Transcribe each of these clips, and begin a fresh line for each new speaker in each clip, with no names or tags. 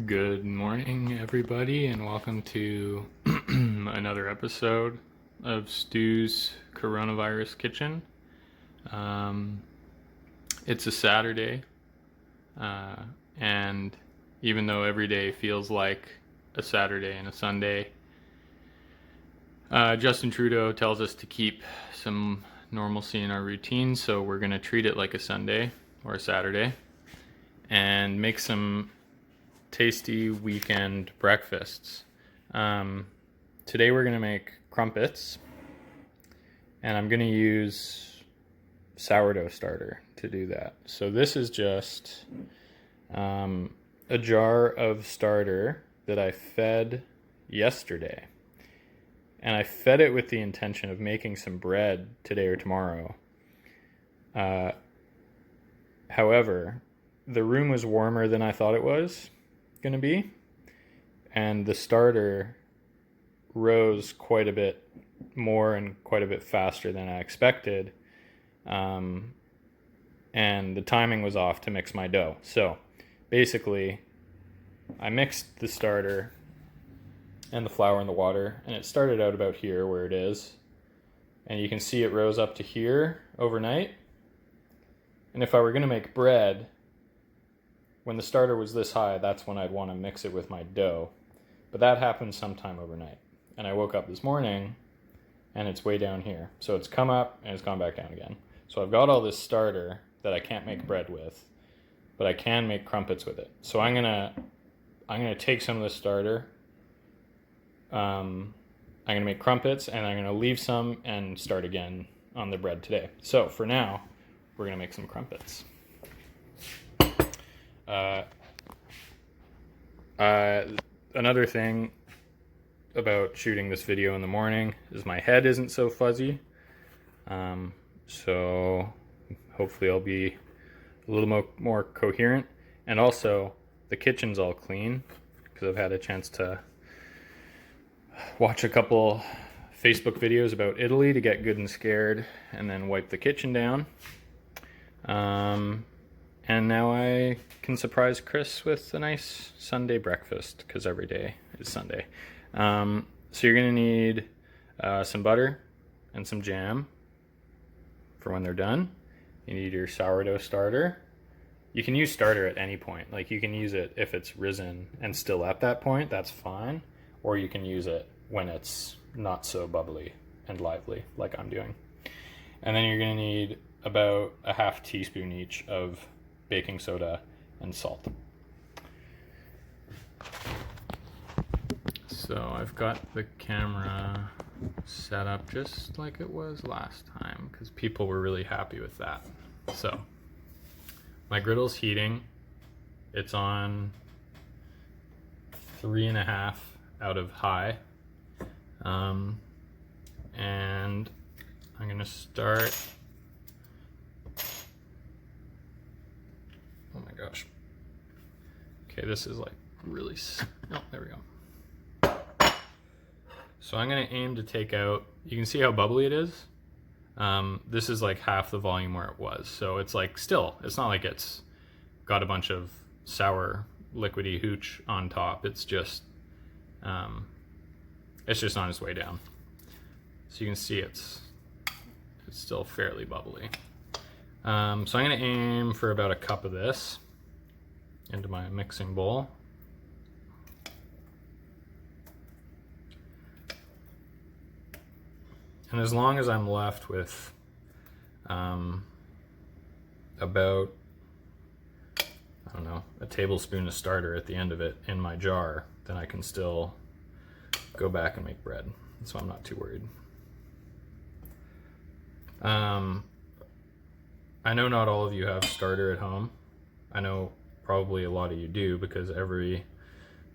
Good morning, everybody, and welcome to another episode of Stu's Coronavirus Kitchen. Um, it's a Saturday, uh, and even though every day feels like a Saturday and a Sunday, Justin Trudeau tells us to keep some normalcy in our routine, so we're going to treat it like a Sunday or a Saturday and make some tasty weekend breakfasts. Today we're going to make crumpets, and I'm going to use sourdough starter to do that. So this is just a jar of starter that I fed yesterday. And I fed it with the intention of making some bread today or tomorrow. However, the room was warmer than I thought it was going to be, and the starter rose quite a bit more and quite a bit faster than I expected, and the timing was off to mix my dough. So basically I mixed the starter and the flour and the water, and it started out about here where it is, and you can see it rose up to here overnight. And if I were going to make bread, when the starter was this high, that's when I'd want to mix it with my dough. But that happened sometime overnight. And I woke up this morning and it's way down here. So it's come up and it's gone back down again. So I've got all this starter that I can't make bread with, but I can make crumpets with it. So I'm gonna take some of the starter. I'm gonna make crumpets, and I'm gonna leave some and start again on the bread today. So for now, we're gonna make some crumpets. Another thing about shooting this video in the morning is my head isn't so fuzzy. So hopefully I'll be a little more coherent. And also, the kitchen's all clean because I've had a chance to watch a couple Facebook videos about Italy to get good and scared and then wipe the kitchen down. And now I can surprise Chris with a nice Sunday breakfast, because every day is Sunday. So you're going to need some butter and some jam for when they're done. You need your sourdough starter. You can use starter at any point. Like, you can use it if it's risen and still at that point, that's fine. Or you can use it when it's not so bubbly and lively, like I'm doing. And then you're going to need about a half teaspoon each of baking soda and salt. So I've got the camera set up just like it was last time, because people were really happy with that. So my griddle's heating. It's on 3.5 out of high. And I'm gonna start. Oh my gosh. Okay, this is like really, oh, there we go. So I'm gonna aim to take out, you can see how bubbly it is. This is like half the volume where it was. So it's like, still, it's not like it's got a bunch of sour liquidy hooch on top. It's just on its way down. So you can see it's still fairly bubbly. So I'm gonna aim for about a cup of this into my mixing bowl. And as long as I'm left with about, I don't know, a tablespoon of starter at the end of it in my jar, then I can still go back and make bread. So I'm not too worried. I know not all of you have starter at home. I know probably a lot of you do, because every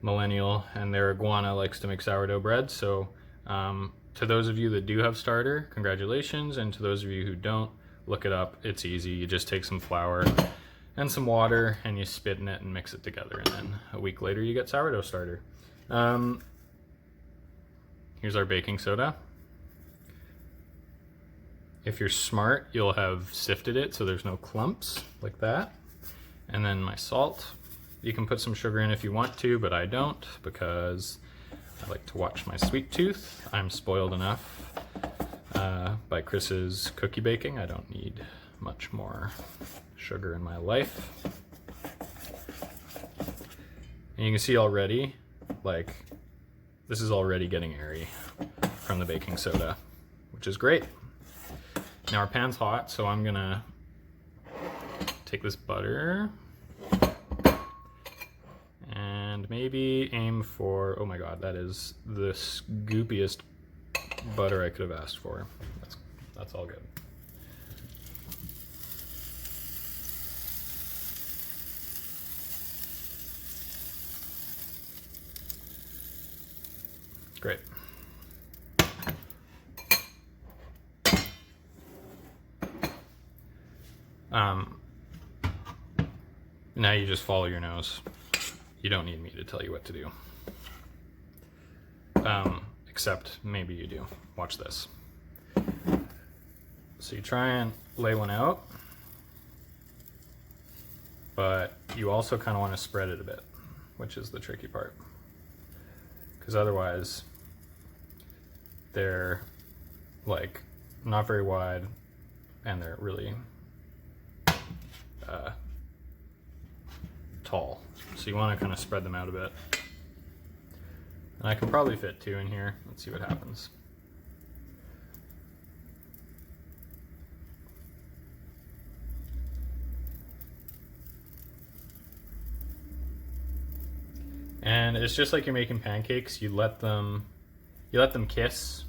millennial and their iguana likes to make sourdough bread. So to those of you that do have starter, congratulations. And to those of you who don't, look it up. It's easy. You just take some flour and some water and you spit in it and mix it together. And then a week later you get sourdough starter. Here's our baking soda. If you're smart, you'll have sifted it so there's no clumps like that. And then my salt. You can put some sugar in if you want to, but I don't because I like to watch my sweet tooth. I'm spoiled enough by Chris's cookie baking. I don't need much more sugar in my life. And you can see already, like, this is already getting airy from the baking soda, which is great. Now our pan's hot, so I'm gonna take this butter and maybe aim for, oh my god, that is the scoopiest butter I could have asked for. That's all good. Great. Now you just follow your nose. You don't need me to tell you what to do. Except maybe you do. Watch this. So you try and lay one out, but you also kind of want to spread it a bit, which is the tricky part. Because otherwise, they're like not very wide and they're really tall. So you want to kind of spread them out a bit. And I can probably fit 2 in here. Let's see what happens. And it's just like you're making pancakes. You let them kiss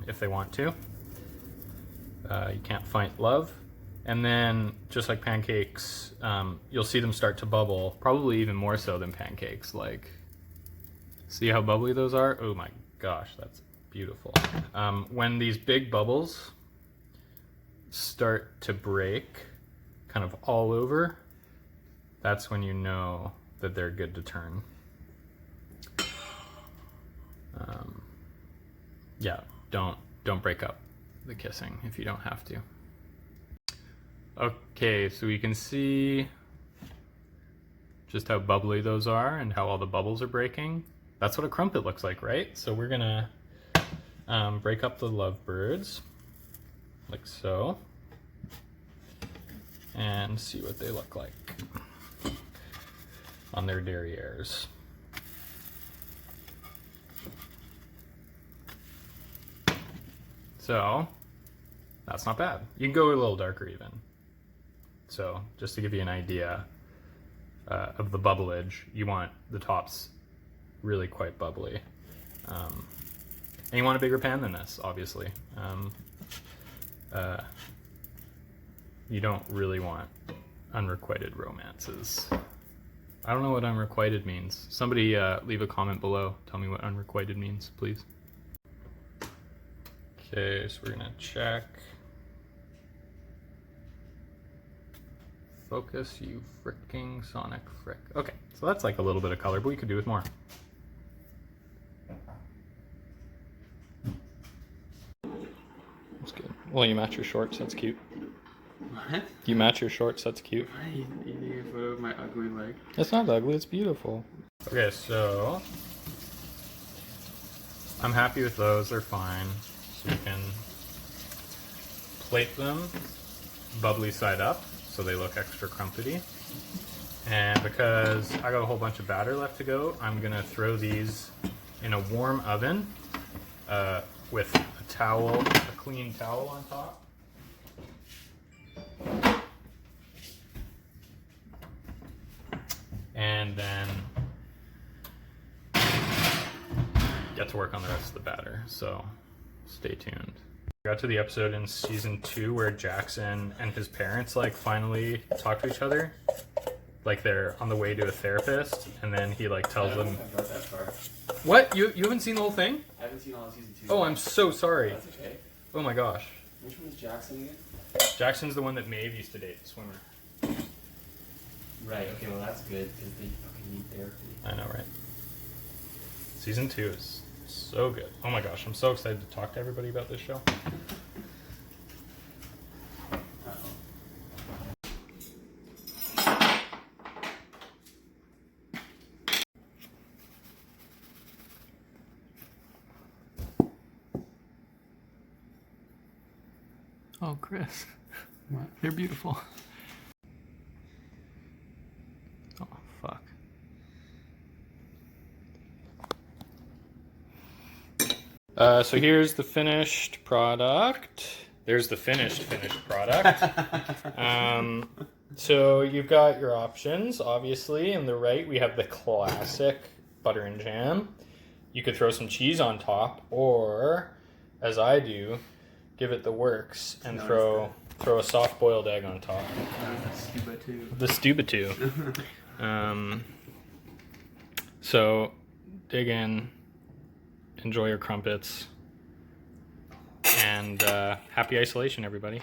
if they want to. You can't fight love. And then, just like pancakes, you'll see them start to bubble, probably even more so than pancakes. Like, see how bubbly those are? Oh my gosh, that's beautiful. When these big bubbles start to break kind of all over, that's when you know that they're good to turn. Yeah, don't break up the kissing if you don't have to. Okay, so we can see just how bubbly those are and how all the bubbles are breaking. That's what a crumpet looks like, right? So we're gonna break up the lovebirds, like so, and see what they look like on their derrieres. So that's not bad. You can go a little darker even. So just to give you an idea of the bubblage, you want the tops really quite bubbly. And you want a bigger pan than this, obviously. You don't really want unrequited romances. I don't know what unrequited means. Somebody leave a comment below. Tell me what unrequited means, please. Okay, so we're gonna check. Focus, you fricking sonic frick. Okay, so that's like a little bit of color, but we could do with more. That's good. Well, you match your shorts, that's cute.
What?
You match your shorts, that's cute.
You need a photo of my ugly leg.
It's not ugly, it's beautiful. Okay, so I'm happy with those, they're fine. So you can plate them bubbly side up so they look extra crumpety. And because I got a whole bunch of batter left to go, I'm gonna throw these in a warm oven with a towel, a clean towel on top. And then get to work on the rest of the batter, so stay tuned. I got to the episode in season 2 where Jackson and his parents like finally talk to each other. Like they're on the way to a therapist, and then he like tells them.
I got that far.
What? You haven't seen the whole thing?
I haven't seen all of season 2.
Oh, I'm so sorry.
That's okay.
Oh my gosh.
Which one's Jackson again?
Jackson's the one that Maeve used to date, the swimmer.
Right, okay, well that's good, because they fucking need therapy.
I know, right? Season 2 is so good. Oh my gosh, I'm so excited to talk to everybody about this show. Oh, Chris.
What?
They're beautiful. Oh, fuck. So here's the finished product. There's the finished product. So you've got your options, obviously. On the right, we have the classic butter and jam. You could throw some cheese on top, or, as I do, give it the works and throw a soft-boiled egg on top. The Stubatu. So dig in, enjoy your crumpets, and happy isolation, everybody.